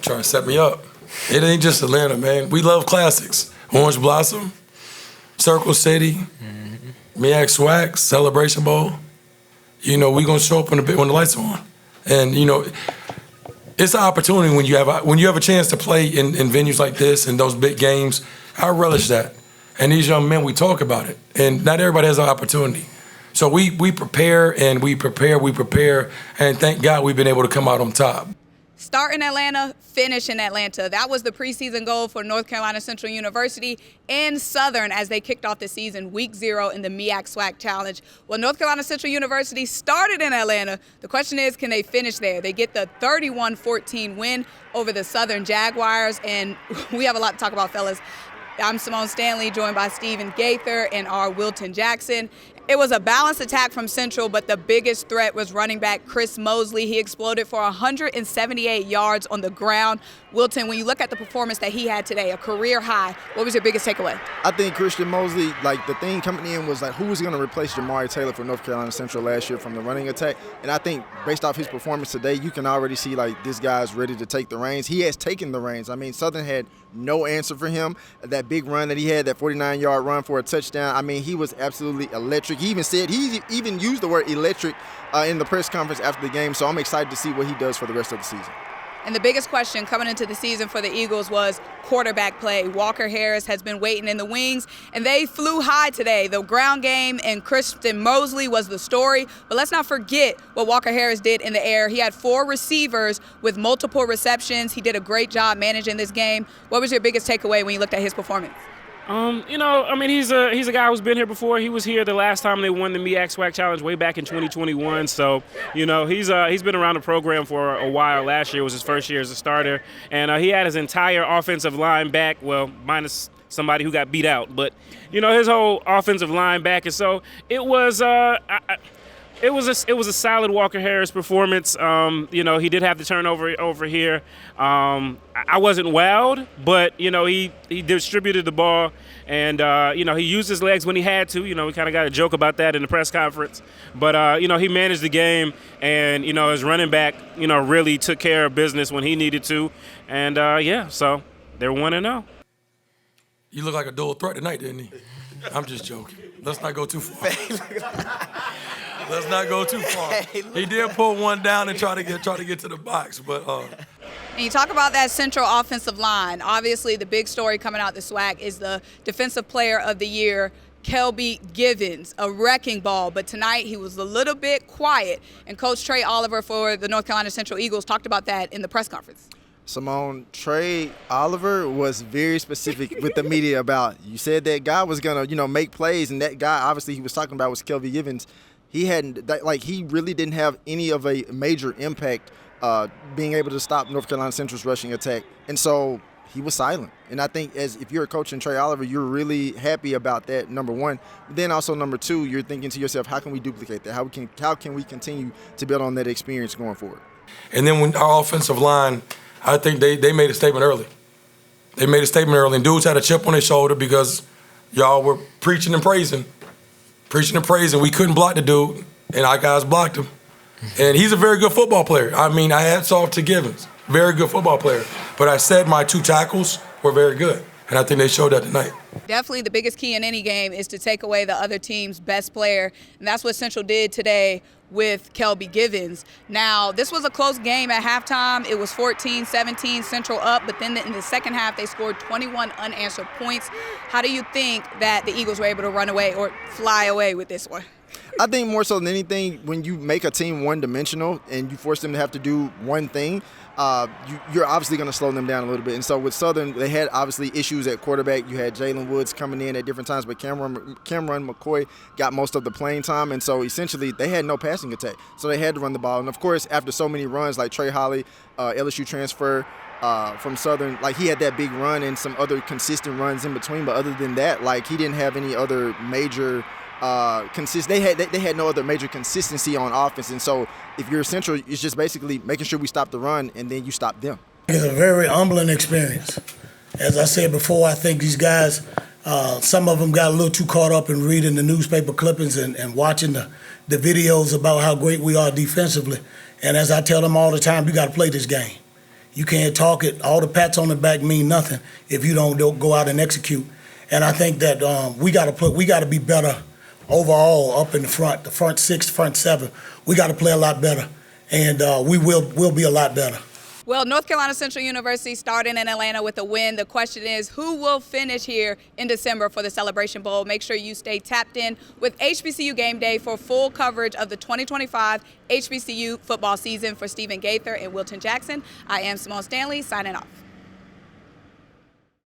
Trying to set me up. It ain't just Atlanta, man. We love classics. Orange Blossom, Circle City, MEAC SWAC, Celebration Bowl. You know, we gonna show up when the lights are on. And, you know, it's an opportunity when you have a chance to play in venues like this and those big games. I relish that. And these young men, we talk about it. And not everybody has an opportunity. So we prepare and we prepare, and thank God we've been able to come out on top. Start in Atlanta, finish in Atlanta. That was the preseason goal for North Carolina Central University and Southern as they kicked off the season, week 0 in the MEAC SWAC Challenge. Well, North Carolina Central University started in Atlanta. The question is, can they finish there? They get the 31-14 win over the Southern Jaguars, and we have a lot to talk about, fellas. I'm Simone Stanley, joined by Stephen Gaither and our Wilton Jackson. It was a balanced attack from Central, but the biggest threat was running back Chris Mosley. He exploded for 178 yards on the ground. Wilton, when you look at the performance that he had today, a career high, what was your biggest takeaway? I think Christian Mosley, like, the thing coming in was, like, who was going to replace Jamari Taylor for North Carolina Central last year from the running attack? And I think based off his performance today, you can already see, like, this guy's ready to take the reins. He has taken the reins. I mean, Southern had no answer for him. That big run that he had, that 49-yard run for a touchdown, I mean, he was absolutely electric. He even used the word electric in the press conference after the game, so I'm excited to see what he does for the rest of the season. And the biggest question coming into the season for the Eagles was quarterback play. Walker Harris has been waiting in the wings, and they flew high today. The ground game and Christian Mosley was the story, but let's not forget what Walker Harris did in the air. He had 4 receivers with multiple receptions. He did a great job managing this game. What was your biggest takeaway when you looked at his performance? You know, I mean, he's a guy who's been here before. He was here the last time they won the MEAC SWAC Challenge way back in 2021. So, you know, he's been around the program for a while. Last year was his first year as a starter, and he had his entire offensive line back. Well, minus somebody who got beat out, but you know, his whole offensive line back. And so it was. It was a solid Walker Harris performance. You know, he did have the turnover over here. I wasn't wowed, but you know, he distributed the ball, and you know, he used his legs when he had to. You know, we kind of got a joke about that in the press conference, but you know, he managed the game, and you know, his running back, you know, really took care of business when he needed to, and yeah, so they're 1-0. You look like a dual threat tonight, didn't he? I'm just joking. Let's not go too far. Let's not go too far. He did pull one down and try to get to the box, but. And you talk about that Central offensive line. Obviously, the big story coming out the SWAC is the Defensive Player of the Year, Kelby Givens, a wrecking ball. But tonight he was a little bit quiet, and Coach Trey Oliver for the North Carolina Central Eagles talked about that in the press conference. Simone, Trey Oliver was very specific with the media about, you said that guy was gonna, you know, make plays, and that guy obviously he was talking about was Kelby Givens. He really didn't have any of a major impact being able to stop North Carolina Central's rushing attack. And so he was silent. And I think if you're a coach in Trey Oliver, you're really happy about that, number one. But then also, number two, you're thinking to yourself, how can we duplicate that? How can we continue to build on that experience going forward? And then when our offensive line, I think they made a statement early. They made a statement early, and dudes had a chip on their shoulder because y'all were preaching and praising. We couldn't block the dude, and our guys blocked him. And he's a very good football player. I mean, I hats off to Givens. Very good football player. But I said my 2 tackles were very good, and I think they showed that tonight. Definitely the biggest key in any game is to take away the other team's best player, and that's what Central did today with Kelby Givens. Now, this was a close game at halftime. It was 14-17, Central up, but then in the second half, they scored 21 unanswered points. How do you think that the Eagles were able to run away or fly away with this one? I think more so than anything, when you make a team one-dimensional and you force them to have to do one thing, you're obviously going to slow them down a little bit. And so with Southern, they had obviously issues at quarterback. You had Jalen Woods coming in at different times, but Cameron McCoy got most of the playing time. And so essentially they had no passing attack. So they had to run the ball. And, of course, after so many runs like Trey Holly, LSU transfer from Southern, like he had that big run and some other consistent runs in between. But other than that, like he didn't have any other major they had no other major consistency on offense, and so if you're Central, it's just basically making sure we stop the run and then you stop them. It's a very humbling experience. As I said before, I think these guys, some of them got a little too caught up in reading the newspaper clippings and watching the videos about how great we are defensively. And as I tell them all the time, you got to play this game. You can't talk it. All the pats on the back mean nothing if you don't go out and execute. And I think that we got to be better overall up in the front six, front seven. We got to play a lot better, and we'll be a lot better. Well, North Carolina Central University started in Atlanta with a win. The question is, who will finish here in December for the Celebration Bowl? Make sure you stay tapped in with HBCU Gameday for full coverage of the 2025 HBCU football season. For Stephen Gaither and Wilton Jackson, I am Simone Stanley, signing off.